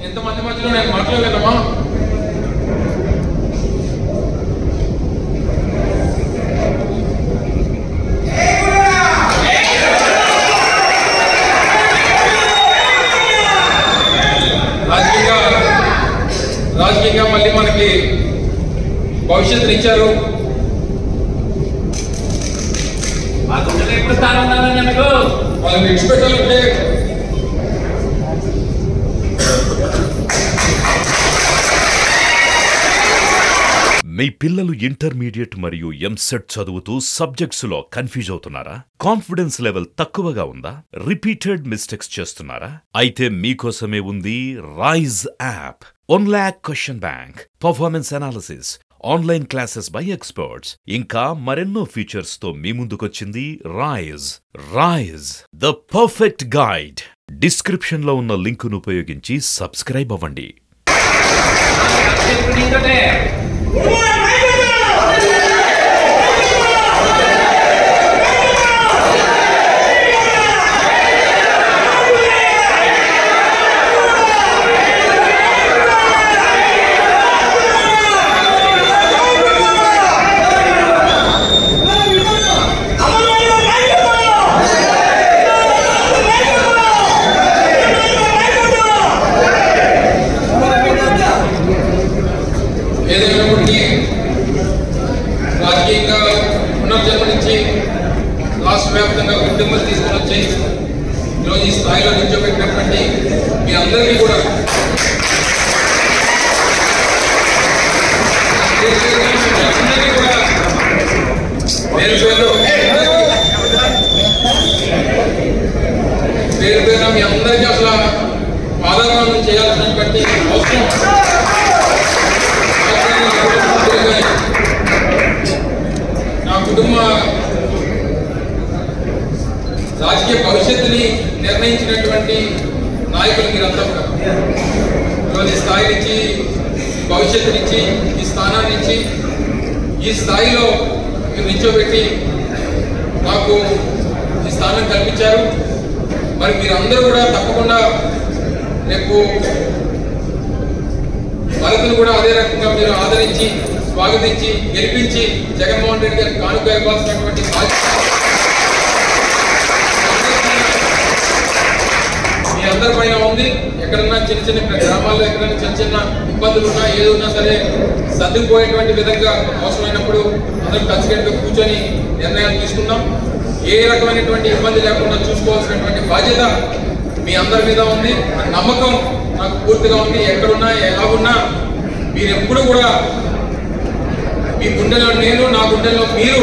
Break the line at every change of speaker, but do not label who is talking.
ఎంతమంది మధ్యలో నేను మాట్లాడలేనమ్మా. రాజకీయంగా మళ్ళీ మనకి భవిష్యత్తుని ఇచ్చారు. వాళ్ళని విడిచిపెట్టాలంటే
మీ పిల్లలు ఇంటర్మీడియట్ మరియు ఎంసెట్ చదువుతూ సబ్జెక్ట్స్ లో కన్ఫ్యూజ్ అవుతున్నారా? కాన్ఫిడెన్స్ లెవెల్ తక్కువగా ఉందా? రిపీటెడ్ మిస్టేక్స్ చేస్తున్నారా? అయితే మీకోసమే ఉంది Rise app. 1 lakh question bank, performance analysis, online classes by experts, ఇంకా మరెన్నో ఫీచర్స్ తో మీ ముందుకొచ్చింది Rise the perfect guide. Description లో ఉన్న లింకును ఉపయోగించి సబ్స్క్రైబ్ అవ్వండి.
రాజకీయంగా పునర్జన్మ నుంచి రాష్ట్ర వ్యాప్తంగా ఉద్యమాలు తీసుకుని వచ్చి ఈరోజు ఈ స్థాయిలో నిల్చోబెట్టినటువంటి మీ అందరికీ కూడా పేరు పేరున మీ అందరికీ అసలు పాదాభివందనం చేయాల్సినటువంటి అవసరం నా కుటుంబ రాజకీయ భవిష్యత్తుని నిర్ణయించినటువంటి నాయకులు మీరంతా కూడా ఈరోజు ఈ స్థాయి నుంచి భవిష్యత్తునిచ్చి ఈ స్థానాన్ని ఇచ్చి ఈ స్థాయిలో మీరు నిల్చోబెట్టి నాకు ఈ స్థానం కల్పించారు. మరి మీరందరూ కూడా తప్పకుండా రేపు భరత్ను కూడా అదే రకంగా మీరు ఆదరించి స్వాగతించి గెలిపించి జగన్మోహన్ రెడ్డి గారికి కానుక ఇవ్వాల్సినటువంటి మీ అందరి పైన ఉంది. ఎక్కడన్నా చిన్న చిన్న గ్రామాల్లో ఎక్కడైనా చిన్న చిన్న ఇబ్బందులు ఉన్నా ఏది ఉన్నా సరే సర్దుకుపోయేటువంటి విధంగా అవసరమైనప్పుడు అందరం కలిసికట్టుగా కూర్చొని నిర్ణయాలు తీసుకుందాం. ఏ రకమైనటువంటి ఇబ్బంది లేకుండా చూసుకోవాల్సినటువంటి బాధ్యత మీ అందరి మీద ఉంది. నమ్మకం నాకు పూర్తిగా ఉంది. ఎక్కడున్నా ఎలా ఉన్నా మీరు ఎప్పుడు కూడా మీ గుండెలో నేను, నా గుండెల్లో మీరు